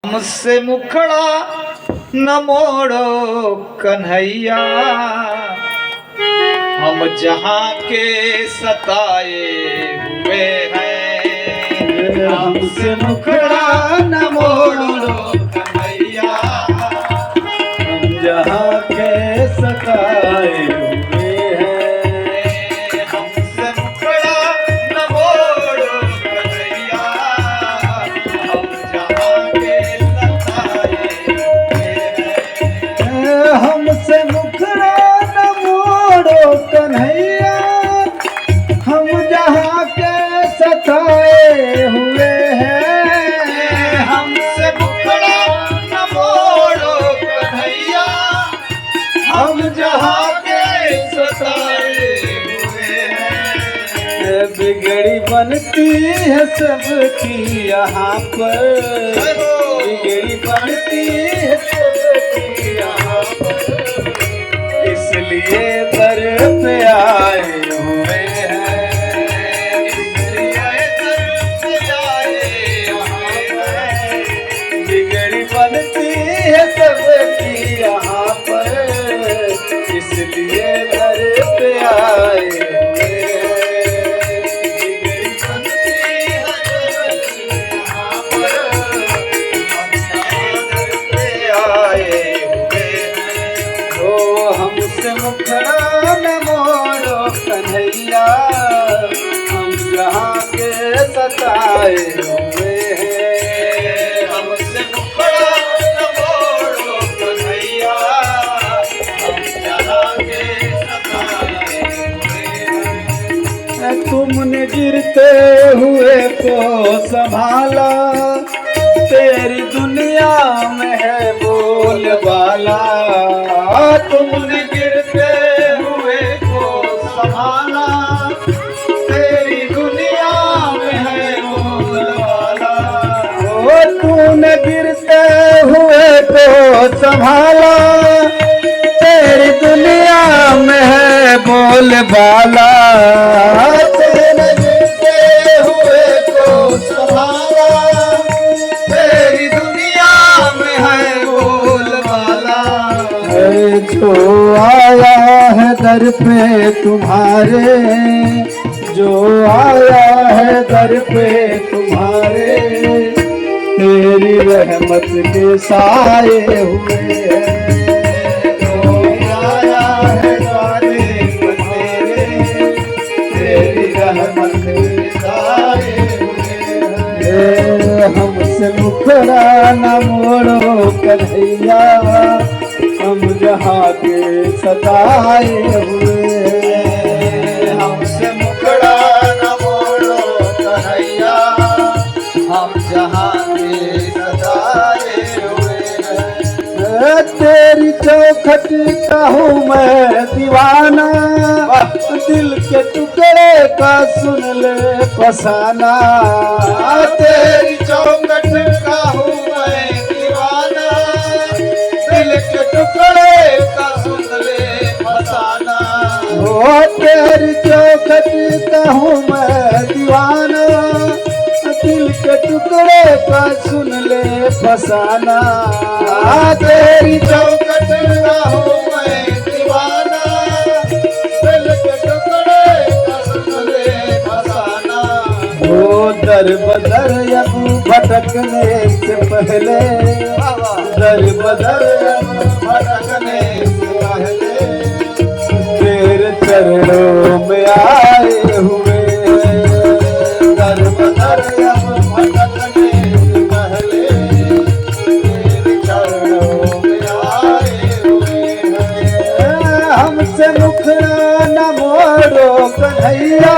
हमसे मुखड़ा न मोड़ो कन्हैया, हम जहाँ के सताए हुए हैं। हमसे मुखड़ा न मोड़ो कन्हैया, हम जहाँ के सताए हुए हैं। हमसे मुखड़ा न मोड़ो कन्हैया, हम जहाँ के हमसे मुखड़ा न मोड़ो कन्हैया, हम जहाँ के सताए हुए हैं। हमसे मुखड़ा न मोड़ो कन्हैया, हम जहाँ के सताए हुए हैं। बिगड़ी बनती है सबकी यहाँ पर, बिगड़ी बनती है सबकी यहाँ पर, इसलिए दर पे आए हुए हैं। इसलिए दर पे आए हुए हैं। बिगड़ी बनती है सबकी यहाँ पर, इसलिए दर पे आए हुए हैं। बिगड़ी बनती है सबकी यहाँ पर, हम दर पे आए हुए हैं। तो हमसे मुखड़ा न मोड़ो कन्हैया, हम जहाँ के सताए हुए हैं। हमसे मुखड़ा न मोड़ो कन्हैया, हम जहाँ के सताए हुए हैं। तुमने गिरते हुए को संभाला, तेरी दुनिया में है बोलबाला। तुमने गिरते हुए को संभाला, तेरी दुनिया में है बोलबाला। ओ तूने गिरते हुए को संभाला, तेरी दुनिया में है बोलबाला। तूने गिरते हुए को संभाला, तेरी दुनिया में है बोलबाला। जो आया है दर पे तुम्हारे, जो आया है दर पे तुम्हारे, तेरी रहमत के साए हुए हैं। जो आया है द्वारे पर तेरे, तेरी रहमत के साए हुए हैं। हमसे मुखड़ा न मोड़ो कन्हैया, हम जहाँ के सताए हुए हैं। हमसे मुखड़ा न मोड़ो कन्हैया, हम जहाँ के सताए हुए हैं। तेरी चौखट का हूँ मैं दीवाना, दिल के टुकड़े का सुन ले फसाना। तेरी चौखट का हूँ मैं दीवाना, दिल के टुकड़े का सुन ले फसाना। ओ तेरी चौखट का हूँ मैं दीवाना, दिल के टुकड़े का सुन ले फसाना। तेरी चौखट का हूँ मैं दीवाना, दिल के टुकड़े का सुन ले फसाना। ओ दर बदर अब भटकने से पहले, दर बदर अब भटकने से पहले, तेरे चरणों में आए हुए हैं। दर बदर अब भटकने से पहले, तेरे चरणों में आए हुए हैं। हमसे मुखड़ा न मोड़ो कन्हैया,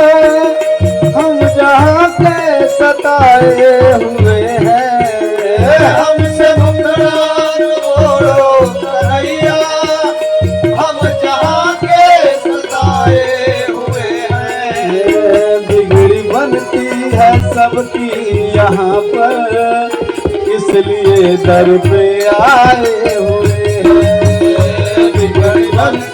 हम जहाँ के सताए हुए हैं। हमसे मुखड़ा न मोड़ो कन्हैया, हम जहाँ के सताए हुए हैं। बिगड़ी बनती है सबकी यहाँ पर, इसलिए दर पे आए हुए हैं। बिगड़ी बनती